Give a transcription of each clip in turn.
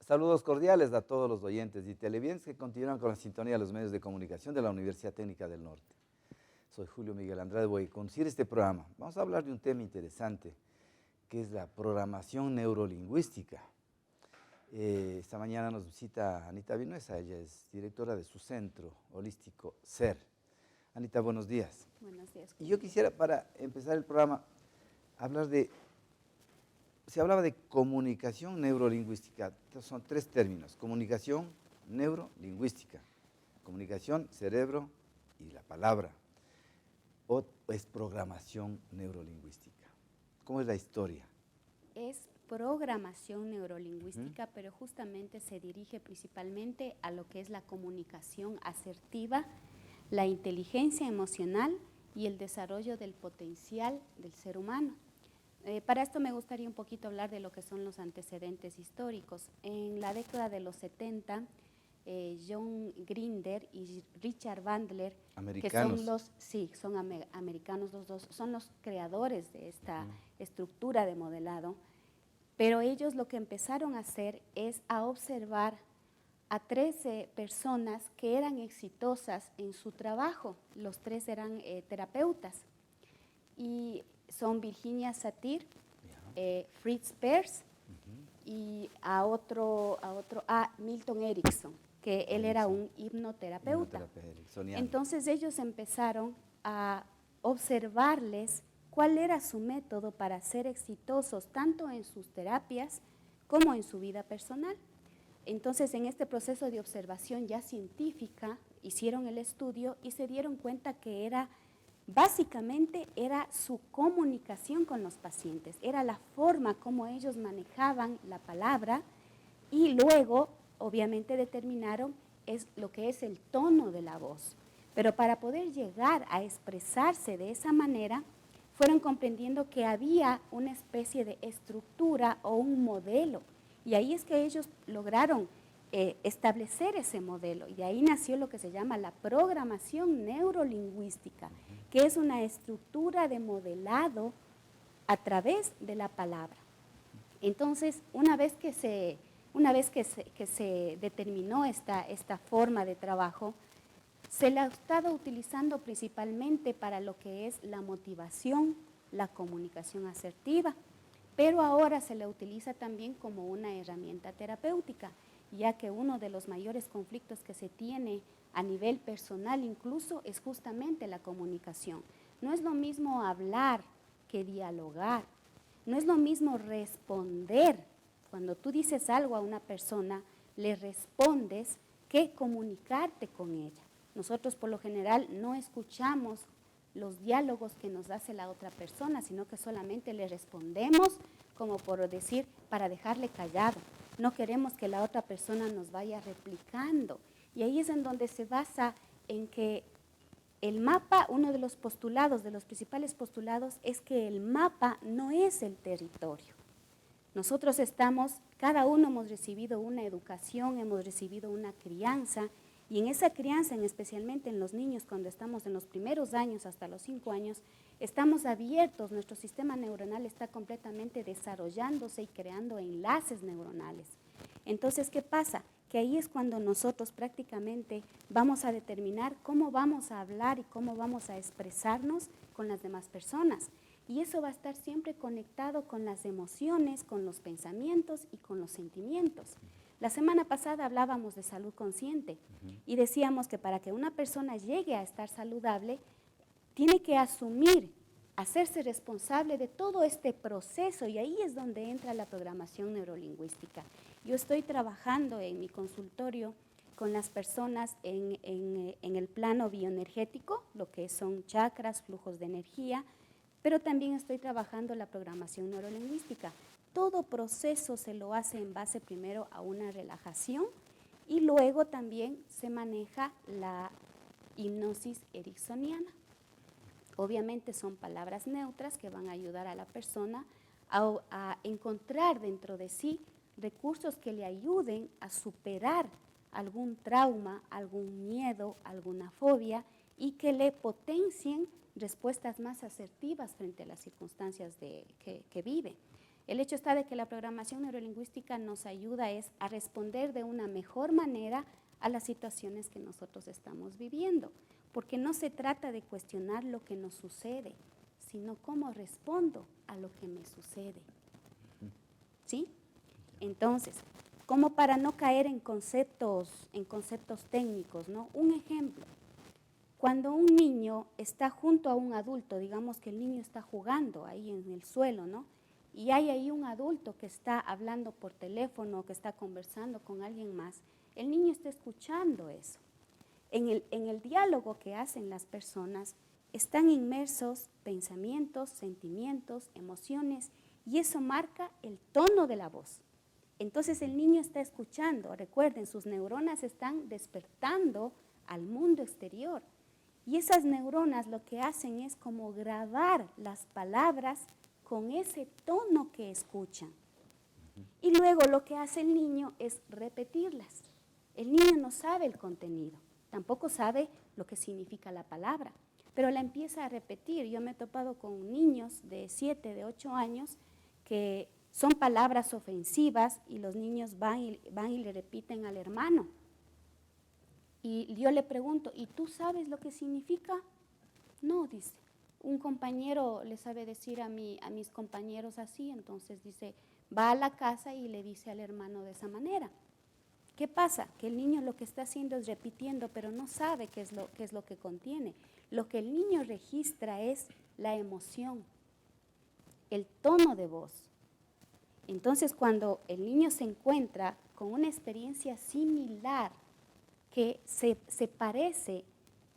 Saludos cordiales a todos los oyentes y televidentes que continúan con la sintonía de los medios de comunicación de la Universidad Técnica del Norte. Soy Julio Miguel Andrade, voy a conducir este programa. Vamos a hablar de un tema interesante, que es la programación neurolingüística. Esta mañana nos visita Anita Vinuesa, ella es directora de su centro holístico SER. Anita, buenos días. Buenos días. Y yo quisiera, para empezar el programa, hablar de... Se hablaba de comunicación neurolingüística, son tres términos: comunicación neurolingüística, comunicación, cerebro y la palabra, o es programación neurolingüística. ¿Cómo es la historia? Es programación neurolingüística, pero justamente se dirige principalmente a lo que es la comunicación asertiva, la inteligencia emocional y el desarrollo del potencial del ser humano. Para esto me gustaría un poquito hablar de lo que son los antecedentes históricos. En la década de los 70, John Grinder y Richard Bandler, que son americanos los dos, son los creadores de esta estructura de modelado, pero ellos lo que empezaron a hacer es a observar a 13 personas que eran exitosas en su trabajo. Los tres eran terapeutas, y son Virginia Satir, Fritz Perls y Milton Erickson, que él era un hipnoterapeuta. Entonces ellos empezaron a observarles cuál era su método para ser exitosos tanto en sus terapias como en su vida personal. Entonces, en este proceso de observación ya científica, hicieron el estudio y se dieron cuenta que básicamente era su comunicación con los pacientes, era la forma como ellos manejaban la palabra, y luego obviamente determinaron lo que es el tono de la voz. Pero para poder llegar a expresarse de esa manera, fueron comprendiendo que había una especie de estructura o un modelo, y ahí es que ellos lograron establecer ese modelo, y de ahí nació lo que se llama la programación neurolingüística, que es una estructura de modelado a través de la palabra. Entonces, una vez que se determinó esta forma de trabajo, se la ha estado utilizando principalmente para lo que es la motivación, la comunicación asertiva, pero ahora se la utiliza también como una herramienta terapéutica, ya que uno de los mayores conflictos que se tiene a nivel personal incluso es justamente la comunicación. No es lo mismo hablar que dialogar, no es lo mismo responder. Cuando tú dices algo a una persona, le respondes, que comunicarte con ella. Nosotros por lo general no escuchamos los diálogos que nos hace la otra persona, sino que solamente le respondemos, como por decir, para dejarle callado. No queremos que la otra persona nos vaya replicando. Y ahí es en donde se basa en que el mapa, uno de los postulados, de los principales postulados, es que el mapa no es el territorio. Nosotros cada uno hemos recibido una educación, hemos recibido una crianza, y en esa crianza, especialmente en los niños, cuando estamos en los primeros años hasta los 5 años, estamos abiertos, nuestro sistema neuronal está completamente desarrollándose y creando enlaces neuronales. Entonces, ¿qué pasa? Que ahí es cuando nosotros prácticamente vamos a determinar cómo vamos a hablar y cómo vamos a expresarnos con las demás personas. Y eso va a estar siempre conectado con las emociones, con los pensamientos y con los sentimientos. La semana pasada hablábamos de salud consciente y decíamos que para que una persona llegue a estar saludable, tiene que asumir, hacerse responsable de todo este proceso, y ahí es donde entra la programación neurolingüística. Yo estoy trabajando en mi consultorio con las personas en el plano bioenergético, lo que son chakras, flujos de energía, pero también estoy trabajando la programación neurolingüística. Todo proceso se lo hace en base primero a una relajación, y luego también se maneja la hipnosis ericksoniana. Obviamente son palabras neutras que van a ayudar a la persona a encontrar dentro de sí recursos que le ayuden a superar algún trauma, algún miedo, alguna fobia y que le potencien respuestas más asertivas frente a las circunstancias que vive. El hecho está de que la programación neurolingüística nos ayuda a responder de una mejor manera a las situaciones que nosotros estamos viviendo, porque no se trata de cuestionar lo que nos sucede, sino cómo respondo a lo que me sucede. ¿Sí? Entonces, como para no caer en conceptos técnicos, ¿no? Un ejemplo, cuando un niño está junto a un adulto, digamos que el niño está jugando ahí en el suelo, ¿no? Y hay ahí un adulto que está hablando por teléfono, que está conversando con alguien más, el niño está escuchando eso. En el diálogo que hacen las personas están inmersos pensamientos, sentimientos, emociones, y eso marca el tono de la voz. Entonces el niño está escuchando, recuerden, sus neuronas están despertando al mundo exterior. Y esas neuronas lo que hacen es como grabar las palabras con ese tono que escuchan. Y luego lo que hace el niño es repetirlas. El niño no sabe el contenido, tampoco sabe lo que significa la palabra, pero la empieza a repetir. Yo me he topado con niños de 7, de 8 años que son palabras ofensivas y los niños van y le repiten al hermano. Y yo le pregunto, ¿y tú sabes lo que significa? No, dice. Un compañero le sabe decir a mis compañeros así, entonces dice, va a la casa y le dice al hermano de esa manera. ¿Qué pasa? Que el niño lo que está haciendo es repitiendo, pero no sabe qué es lo que contiene. Lo que el niño registra es la emoción, el tono de voz. Entonces, cuando el niño se encuentra con una experiencia similar, que se parece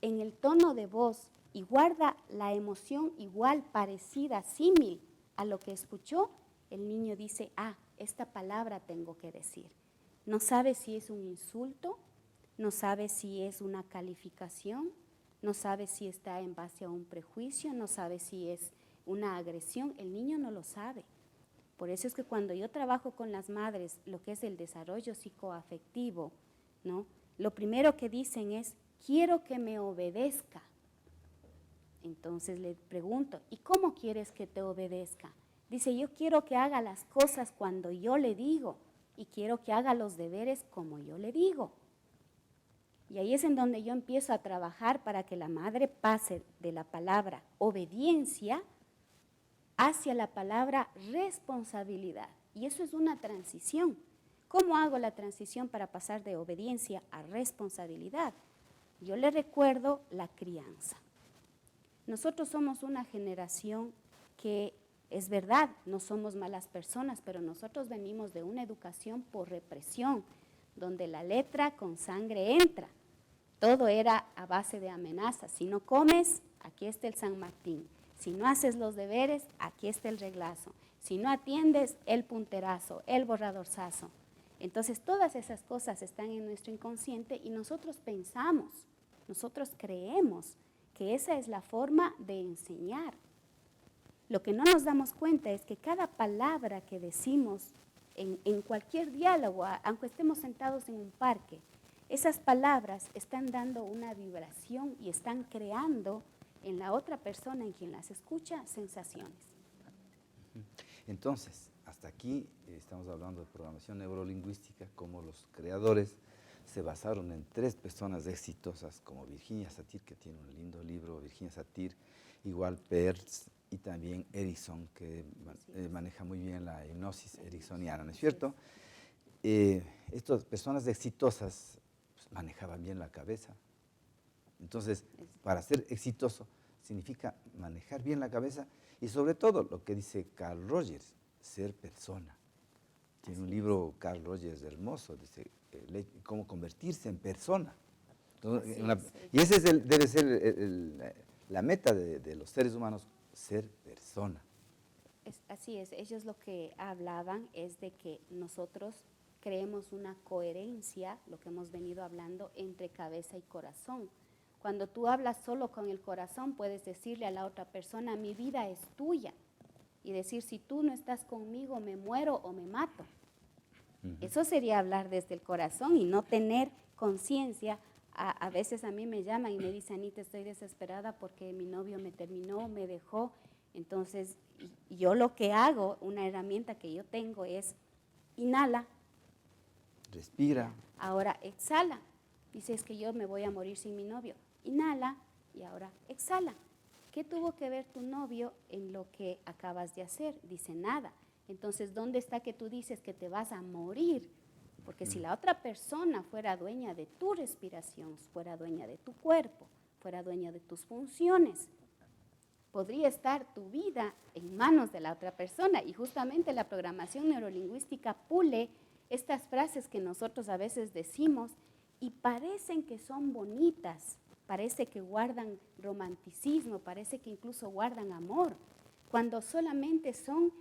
en el tono de voz y guarda la emoción igual, parecida, símil a lo que escuchó, el niño dice, esta palabra tengo que decir. No sabe si es un insulto, no sabe si es una calificación, no sabe si está en base a un prejuicio, no sabe si es una agresión, el niño no lo sabe. Por eso es que cuando yo trabajo con las madres, lo que es el desarrollo psicoafectivo, ¿no? Lo primero que dicen es, quiero que me obedezca. Entonces le pregunto, ¿y cómo quieres que te obedezca? Dice, yo quiero que haga las cosas cuando yo le digo y quiero que haga los deberes como yo le digo. Y ahí es en donde yo empiezo a trabajar para que la madre pase de la palabra obediencia hacia la palabra responsabilidad. Y eso es una transición. ¿Cómo hago la transición para pasar de obediencia a responsabilidad? Yo le recuerdo la crianza. Nosotros somos una generación que, es verdad, no somos malas personas, pero nosotros venimos de una educación por represión, donde la letra con sangre entra. Todo era a base de amenazas. Si no comes, aquí está el San Martín. Si no haces los deberes, aquí está el reglazo. Si no atiendes, el punterazo, el borradorzazo. Entonces, todas esas cosas están en nuestro inconsciente y nosotros pensamos, nosotros creemos que esa es la forma de enseñar. Lo que no nos damos cuenta es que cada palabra que decimos en cualquier diálogo, aunque estemos sentados en un parque, esas palabras están dando una vibración y están creando en la otra persona, en quien las escucha, sensaciones. Entonces, hasta aquí estamos hablando de programación neurolingüística, como los creadores se basaron en 3 personas exitosas, como Virginia Satir, que tiene un lindo libro, Virginia Satir, igual Peirce y también Erickson, que maneja muy bien la hipnosis ericksoniana, ¿no es cierto? Estas personas exitosas pues, manejaban bien la cabeza. Entonces, para ser exitoso significa manejar bien la cabeza y sobre todo lo que dice Carl Rogers, ser persona. Tiene un libro Carl Rogers hermoso, dice cómo convertirse en persona. Entonces, y ese es debe ser la meta de los seres humanos, ser persona. Así es, ellos lo que hablaban es de que nosotros creemos una coherencia, lo que hemos venido hablando, entre cabeza y corazón. Cuando tú hablas solo con el corazón, puedes decirle a la otra persona, mi vida es tuya. Y decir, si tú no estás conmigo, me muero o me mato. Eso sería hablar desde el corazón y no tener conciencia. A veces a mí me llaman y me dicen, Anita, estoy desesperada porque mi novio me terminó, me dejó. Entonces, yo lo que hago, una herramienta que yo tengo es, inhala. Respira. Ahora exhala. Dice, es que yo me voy a morir sin mi novio. Inhala y ahora exhala. ¿Qué tuvo que ver tu novio en lo que acabas de hacer? Dice, nada. Entonces, ¿dónde está que tú dices que te vas a morir? Porque si la otra persona fuera dueña de tu respiración, fuera dueña de tu cuerpo, fuera dueña de tus funciones, podría estar tu vida en manos de la otra persona. Y justamente la programación neurolingüística pule estas frases que nosotros a veces decimos y parecen que son bonitas, parece que guardan romanticismo, parece que incluso guardan amor, cuando solamente son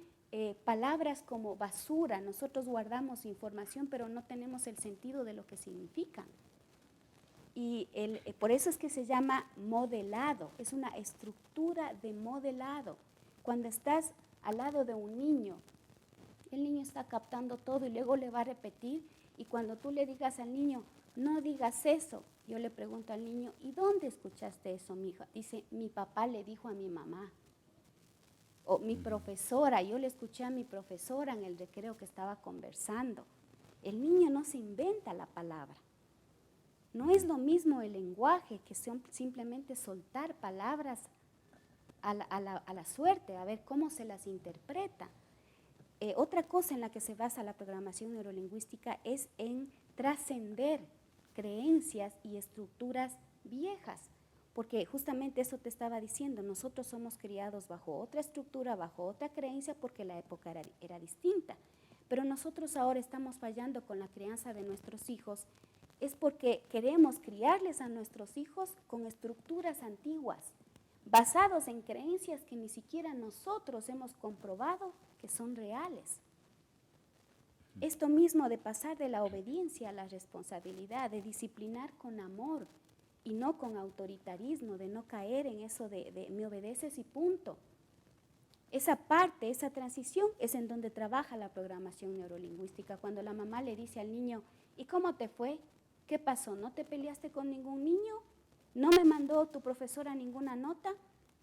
palabras como basura. Nosotros guardamos información, pero no tenemos el sentido de lo que significan. Y por eso es que se llama modelado, es una estructura de modelado. Cuando estás al lado de un niño, el niño está captando todo y luego le va a repetir, y cuando tú le digas al niño, no digas eso, yo le pregunto al niño, ¿y dónde escuchaste eso, mija? Dice, mi papá le dijo a mi mamá. O mi profesora, yo le escuché a mi profesora en el recreo que estaba conversando. El niño no se inventa la palabra. No es lo mismo el lenguaje que simplemente soltar palabras a la suerte, a ver cómo se las interpreta. Otra cosa en la que se basa la programación neurolingüística es en trascender creencias y estructuras viejas. Porque justamente eso te estaba diciendo, nosotros somos criados bajo otra estructura, bajo otra creencia, porque la época era distinta. Pero nosotros ahora estamos fallando con la crianza de nuestros hijos, es porque queremos criarles a nuestros hijos con estructuras antiguas, basados en creencias que ni siquiera nosotros hemos comprobado que son reales. Esto mismo de pasar de la obediencia a la responsabilidad, de disciplinar con amor, y no con autoritarismo, de no caer en eso de me obedeces y punto. Esa parte, esa transición es en donde trabaja la programación neurolingüística. Cuando la mamá le dice al niño, ¿y cómo te fue? ¿Qué pasó? ¿No te peleaste con ningún niño? ¿No me mandó tu profesora ninguna nota?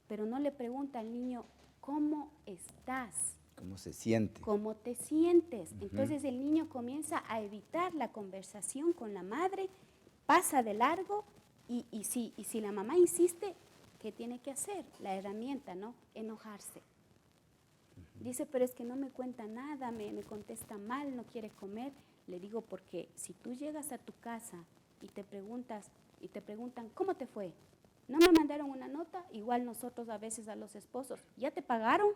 Pero no le pregunta al niño, ¿cómo estás? ¿Cómo se siente? ¿Cómo te sientes? Entonces el niño comienza a evitar la conversación con la madre, pasa de largo. Y si la mamá insiste, ¿qué tiene que hacer? La herramienta, ¿no? Enojarse. Dice, pero es que no me cuenta nada, me contesta mal, no quiere comer. Le digo, porque si tú llegas a tu casa y te preguntan, ¿cómo te fue? ¿No me mandaron una nota? Igual nosotros a veces a los esposos, ¿ya te pagaron?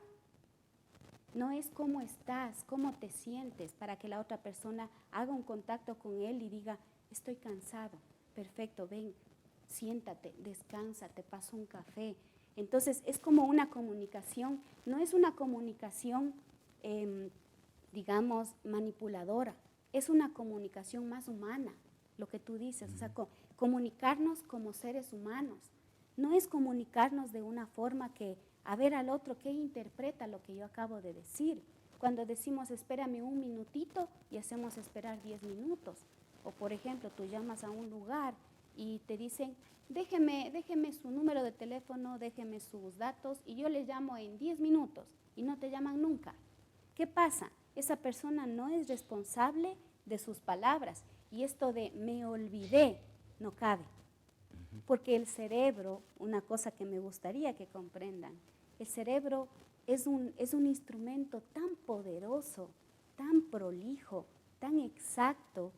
No es cómo estás, cómo te sientes, para que la otra persona haga un contacto con él y diga, estoy cansado, perfecto, ven. Siéntate, descansa, te paso un café. Entonces es como una comunicación, no es una comunicación, digamos, manipuladora, es una comunicación más humana, lo que tú dices, o sea, comunicarnos como seres humanos. No es comunicarnos de una forma que, a ver al otro, ¿qué interpreta lo que yo acabo de decir? Cuando decimos, espérame un minutito y hacemos esperar 10 minutos. O por ejemplo, tú llamas a un lugar y te dicen, déjeme su número de teléfono, déjeme sus datos y yo le llamo en 10 minutos y no te llaman nunca. ¿Qué pasa? Esa persona no es responsable de sus palabras y esto de me olvidé no cabe. Porque el cerebro, una cosa que me gustaría que comprendan, el cerebro es un instrumento tan poderoso, tan prolijo, tan exacto,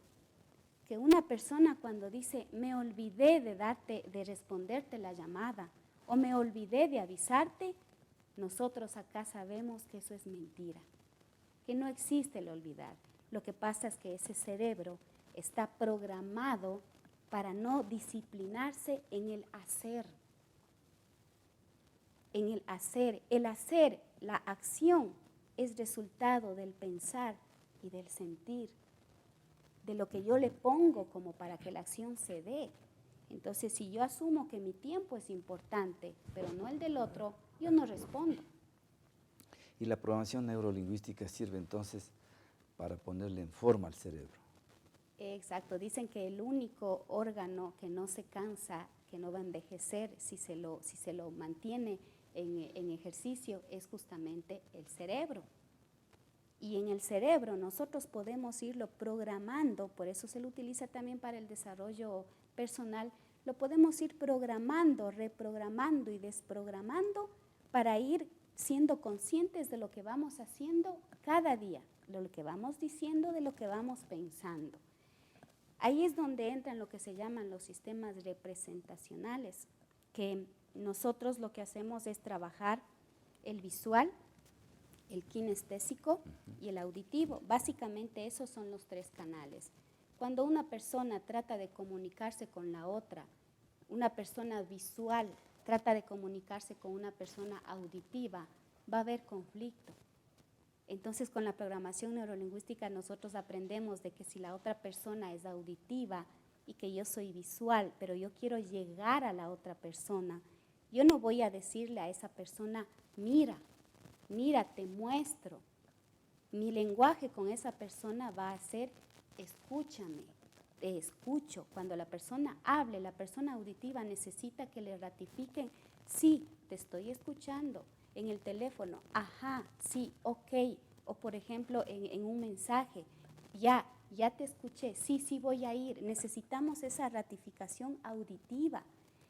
que una persona cuando dice, me olvidé de responderte la llamada, o me olvidé de avisarte, nosotros acá sabemos que eso es mentira, que no existe el olvidar. Lo que pasa es que ese cerebro está programado para no disciplinarse en el hacer. En el hacer. El hacer, la acción, es resultado del pensar y del sentir, de lo que yo le pongo como para que la acción se dé. Entonces, si yo asumo que mi tiempo es importante, pero no el del otro, yo no respondo. Y la programación neurolingüística sirve entonces para ponerle en forma al cerebro. Exacto, dicen que el único órgano que no se cansa, que no va a envejecer si se lo mantiene en ejercicio, es justamente el cerebro. Y en el cerebro nosotros podemos irlo programando, por eso se lo utiliza también para el desarrollo personal, lo podemos ir programando, reprogramando y desprogramando para ir siendo conscientes de lo que vamos haciendo cada día, de lo que vamos diciendo, de lo que vamos pensando. Ahí es donde entran lo que se llaman los sistemas representacionales, que nosotros lo que hacemos es trabajar el visual, el kinestésico y el auditivo. Básicamente esos son los tres canales. Cuando una persona trata de comunicarse con la otra, una persona visual trata de comunicarse con una persona auditiva, va a haber conflicto. Entonces, con la programación neurolingüística nosotros aprendemos de que si la otra persona es auditiva y que yo soy visual, pero yo quiero llegar a la otra persona, yo no voy a decirle a esa persona, mira, te muestro. Mi lenguaje con esa persona va a ser, escúchame, te escucho. Cuando la persona hable, la persona auditiva necesita que le ratifiquen, sí, te estoy escuchando. En el teléfono, ajá, sí, ok. O por ejemplo, en un mensaje, ya te escuché, sí voy a ir. Necesitamos esa ratificación auditiva.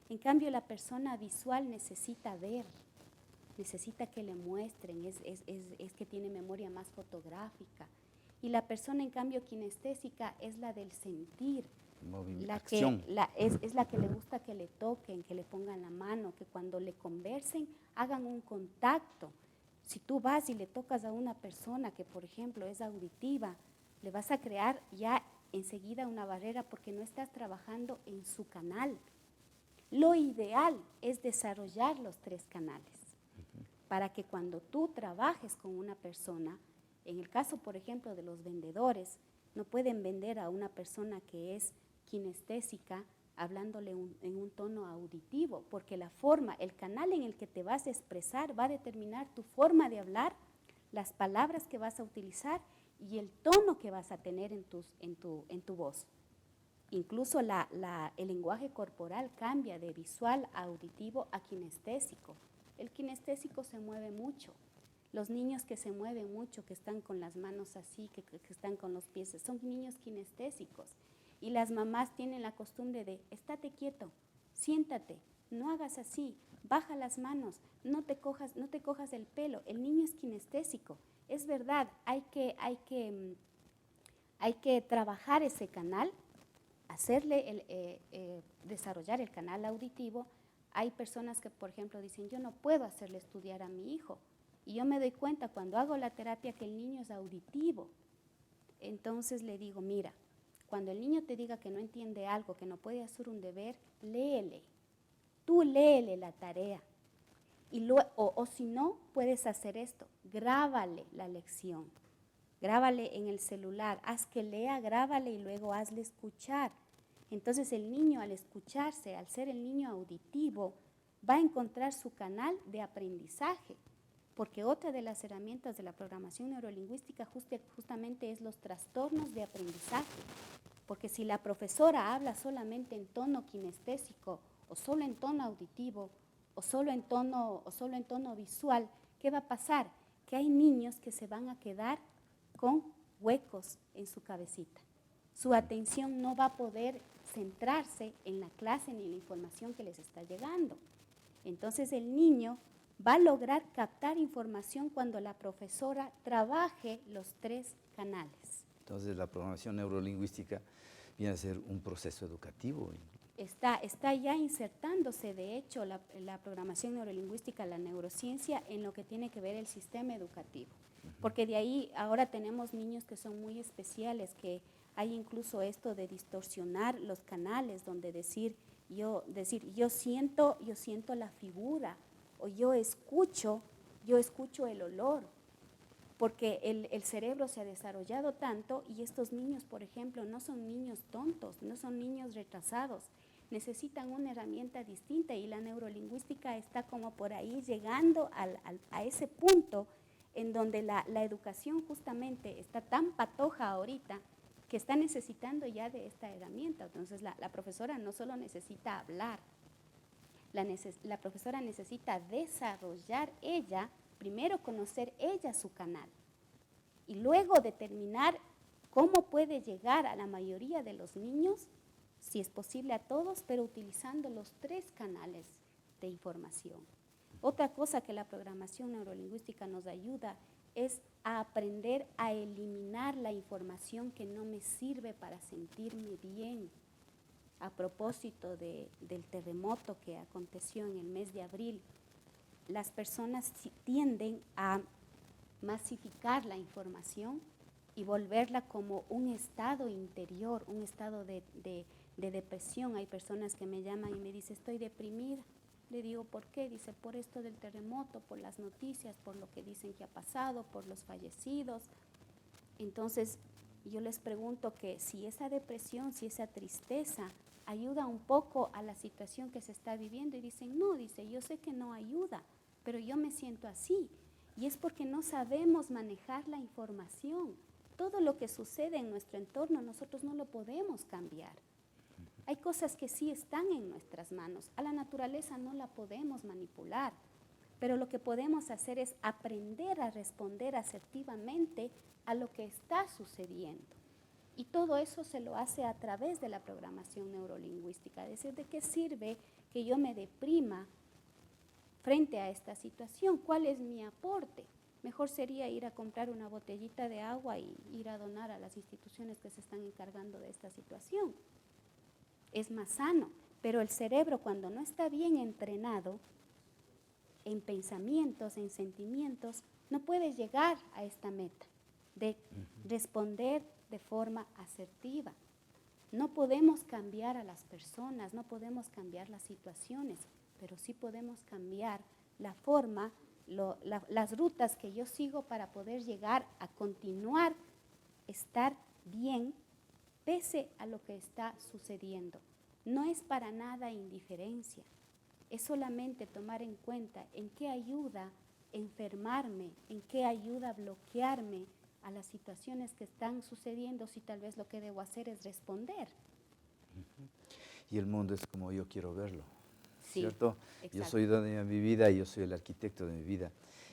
En cambio, la persona visual necesita ver, necesita que le muestren, es que tiene memoria más fotográfica. Y la persona, en cambio, kinestésica es la del sentir. Es la que le gusta que le toquen, que le pongan la mano, que cuando le conversen hagan un contacto. Si tú vas y le tocas a una persona que, por ejemplo, es auditiva, le vas a crear ya enseguida una barrera porque no estás trabajando en su canal. Lo ideal es desarrollar los tres canales para que cuando tú trabajes con una persona, en el caso, por ejemplo, de los vendedores, no pueden vender a una persona que es kinestésica hablándole en un tono auditivo, porque la forma, el canal en el que te vas a expresar va a determinar tu forma de hablar, las palabras que vas a utilizar y el tono que vas a tener en tu voz. Incluso el lenguaje corporal cambia de visual a auditivo a kinestésico. El kinestésico se mueve mucho. Los niños que se mueven mucho, que están con las manos así, que están con los pies, son niños kinestésicos. Y las mamás tienen la costumbre de, estate quieto, siéntate, no hagas así, baja las manos, no te cojas el pelo. El niño es kinestésico. Es verdad, hay que trabajar ese canal, desarrollar el canal auditivo. Hay personas que, por ejemplo, dicen, yo no puedo hacerle estudiar a mi hijo. Y yo me doy cuenta cuando hago la terapia que el niño es auditivo. Entonces le digo, mira, cuando el niño te diga que no entiende algo, que no puede hacer un deber, léele. Tú léele la tarea. O si no, puedes hacer esto, grábale la lección. Grábale en el celular, haz que lea, grábale y luego hazle escuchar. Entonces el niño al escucharse, al ser el niño auditivo, va a encontrar su canal de aprendizaje. Porque otra de las herramientas de la programación neurolingüística justamente es los trastornos de aprendizaje. Porque si la profesora habla solamente en tono kinestésico, o solo en tono auditivo, o solo en tono visual, ¿qué va a pasar? Que hay niños que se van a quedar con huecos en su cabecita. Su atención no va a poder centrarse en la clase ni en la información que les está llegando. Entonces el niño va a lograr captar información cuando la profesora trabaje los tres canales. Entonces la programación neurolingüística viene a ser un proceso educativo. Está ya insertándose, de hecho, la programación neurolingüística, la neurociencia, en lo que tiene que ver el sistema educativo. Porque de ahí ahora tenemos niños que son muy especiales, que hay incluso esto de distorsionar los canales, donde decir yo siento la figura, o yo escucho el olor, porque el cerebro se ha desarrollado tanto y estos niños, por ejemplo, no son niños tontos, no son niños retrasados, necesitan una herramienta distinta y la neurolingüística está como por ahí llegando a ese punto en donde la educación justamente está tan patoja ahorita que está necesitando ya de esta herramienta. Entonces la profesora no solo necesita hablar, la profesora necesita desarrollar ella, primero conocer ella su canal y luego determinar cómo puede llegar a la mayoría de los niños, si es posible a todos, pero utilizando los 3 canales de información. Otra cosa que la programación neurolingüística nos ayuda es a aprender a eliminar la información que no me sirve para sentirme bien. A propósito del terremoto que aconteció en el mes de abril, las personas tienden a masificar la información y volverla como un estado interior, un estado de depresión. Hay personas que me llaman y me dicen, estoy deprimida. Le digo, ¿por qué? Dice, por esto del terremoto, por las noticias, por lo que dicen que ha pasado, por los fallecidos. Entonces, yo les pregunto que si esa depresión, si esa tristeza ayuda un poco a la situación que se está viviendo. Y dicen, no, dice, yo sé que no ayuda, pero yo me siento así. Y es porque no sabemos manejar la información. Todo lo que sucede en nuestro entorno nosotros no lo podemos cambiar. Hay cosas que sí están en nuestras manos. A la naturaleza no la podemos manipular, pero lo que podemos hacer es aprender a responder asertivamente a lo que está sucediendo. Y todo eso se lo hace a través de la programación neurolingüística. Es decir, ¿de qué sirve que yo me deprima frente a esta situación? ¿Cuál es mi aporte? Mejor sería ir a comprar una botellita de agua y ir a donar a las instituciones que se están encargando de esta situación. Es más sano, pero el cerebro cuando no está bien entrenado en pensamientos, en sentimientos, no puede llegar a esta meta de responder de forma asertiva. No podemos cambiar a las personas, no podemos cambiar las situaciones, pero sí podemos cambiar la forma, las rutas que yo sigo para poder llegar a continuar, estar bien, pese a lo que está sucediendo. No es para nada indiferencia, es solamente tomar en cuenta en qué ayuda enfermarme, en qué ayuda bloquearme a las situaciones que están sucediendo, si tal vez lo que debo hacer es responder. Y el mundo es como yo quiero verlo, Sí, ¿cierto? exacto. Yo soy dueño de mi vida y yo soy el arquitecto de mi vida.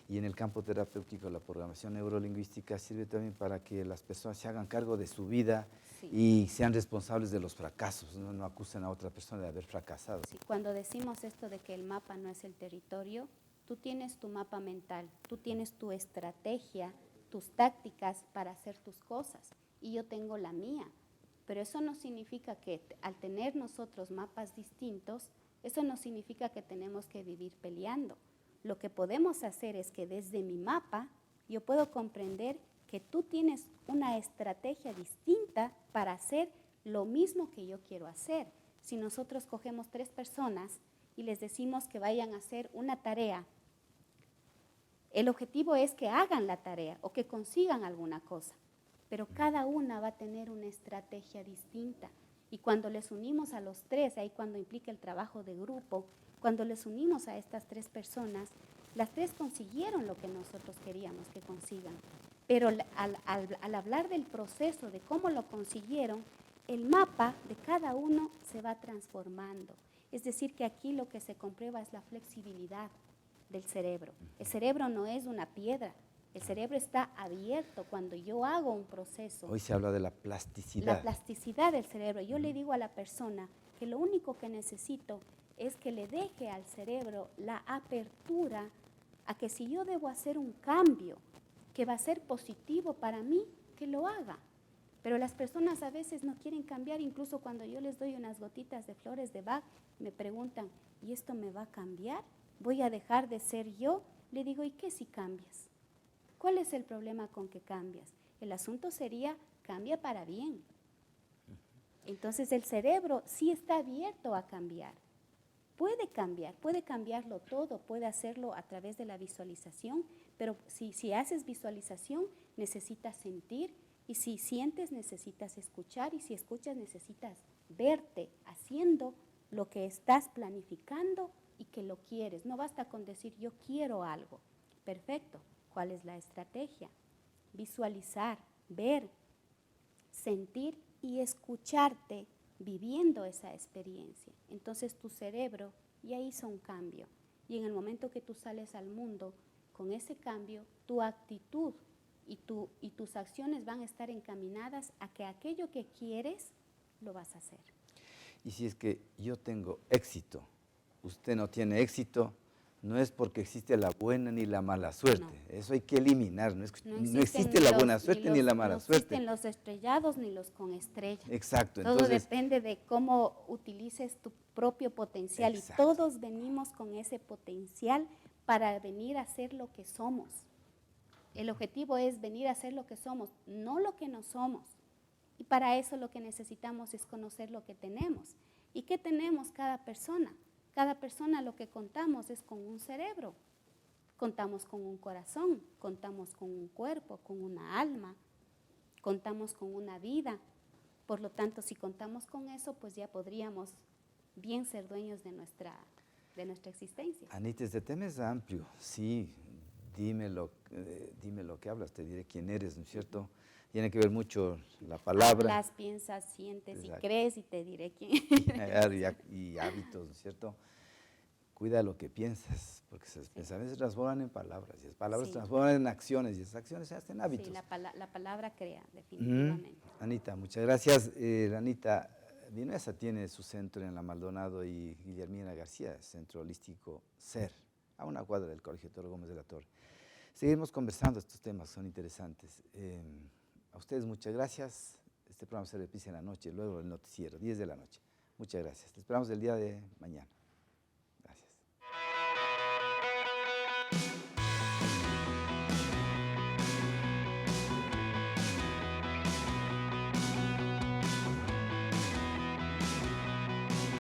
Y en el campo terapéutico la programación neurolingüística sirve también para que las personas se hagan cargo de su vida, sí, y sean responsables de los fracasos, no acusen a otra persona de haber fracasado. Sí, cuando decimos esto de que el mapa no es el territorio, tú tienes tu mapa mental, tú tienes tu estrategia, tus tácticas para hacer tus cosas, y yo tengo la mía. Pero eso no significa que al tener nosotros mapas distintos, eso no significa que tenemos que vivir peleando. Lo que podemos hacer es que desde mi mapa yo puedo comprender que tú tienes una estrategia distinta para hacer lo mismo que yo quiero hacer. Si nosotros cogemos 3 personas y les decimos que vayan a hacer una tarea, el objetivo es que hagan la tarea o que consigan alguna cosa, pero cada una va a tener una estrategia distinta. Y cuando les unimos a los 3, ahí cuando implica el trabajo de grupo, cuando les unimos a estas 3 personas, las 3 consiguieron lo que nosotros queríamos que consigan. Pero al hablar del proceso, de cómo lo consiguieron, el mapa de cada uno se va transformando. Es decir, que aquí lo que se comprueba es la flexibilidad del cerebro. El cerebro no es una piedra. El cerebro está abierto cuando yo hago un proceso. Hoy se habla de la plasticidad. La plasticidad del cerebro. Yo le digo a la persona que lo único que necesito es que le deje al cerebro la apertura a que si yo debo hacer un cambio que va a ser positivo para mí, que lo haga. Pero las personas a veces no quieren cambiar, incluso cuando yo les doy unas gotitas de flores de Bach, me preguntan, ¿y esto me va a cambiar? ¿Voy a dejar de ser yo? Le digo, ¿y qué si cambias? ¿Cuál es el problema con que cambias? El asunto sería, cambia para bien. Entonces el cerebro sí está abierto a cambiar. Puede cambiarlo todo, puede hacerlo a través de la visualización, pero si haces visualización necesitas sentir, y si sientes necesitas escuchar, y si escuchas necesitas verte haciendo lo que estás planificando y que lo quieres. No basta con decir yo quiero algo. Perfecto, ¿Cuál es la estrategia? Visualizar, ver, sentir y escucharte viviendo esa experiencia. Entonces tu cerebro ya hizo un cambio y en el momento que tú sales al mundo con ese cambio, tu actitud y tus acciones van a estar encaminadas a que aquello que quieres lo vas a hacer. Y si es que yo tengo éxito, usted no tiene éxito, no es porque existe la buena ni la mala suerte. No. Eso hay que eliminar. No existe la buena suerte ni la mala suerte. No existen los estrellados ni los con estrella. Exacto. Todo depende de cómo utilices tu propio potencial. Exacto. Y todos venimos con ese potencial para venir a ser lo que somos. El objetivo es venir a ser lo que somos, no lo que no somos. Y para eso lo que necesitamos es conocer lo que tenemos. ¿Y qué tenemos cada persona? Cada persona lo que contamos es con un cerebro, contamos con un corazón, contamos con un cuerpo, con una alma, contamos con una vida. Por lo tanto, si contamos con eso, pues ya podríamos bien ser dueños de nuestra existencia. Anita, este tema es amplio, sí, dime lo que hablas, te diré quién eres, ¿no es cierto? Tiene que ver mucho la palabra. Hablas, piensas, sientes. Exacto. Y crees y te diré quién eres. Y hábitos, ¿no es cierto? Cuida lo que piensas, porque esos pensamientos se transforman en palabras, y esas palabras se transforman en acciones, y esas acciones se hacen hábitos. Sí, la palabra crea, definitivamente. Anita, muchas gracias. Anita Vinuesa tiene su centro en La Maldonado y Guillermina García, Centro Holístico SER, a una cuadra del Colegio Toro Gómez de la Torre. Seguimos conversando estos temas, son interesantes. A ustedes muchas gracias. Este programa se repite en la noche, luego el noticiero, 10 de la noche. Muchas gracias. Te esperamos el día de mañana.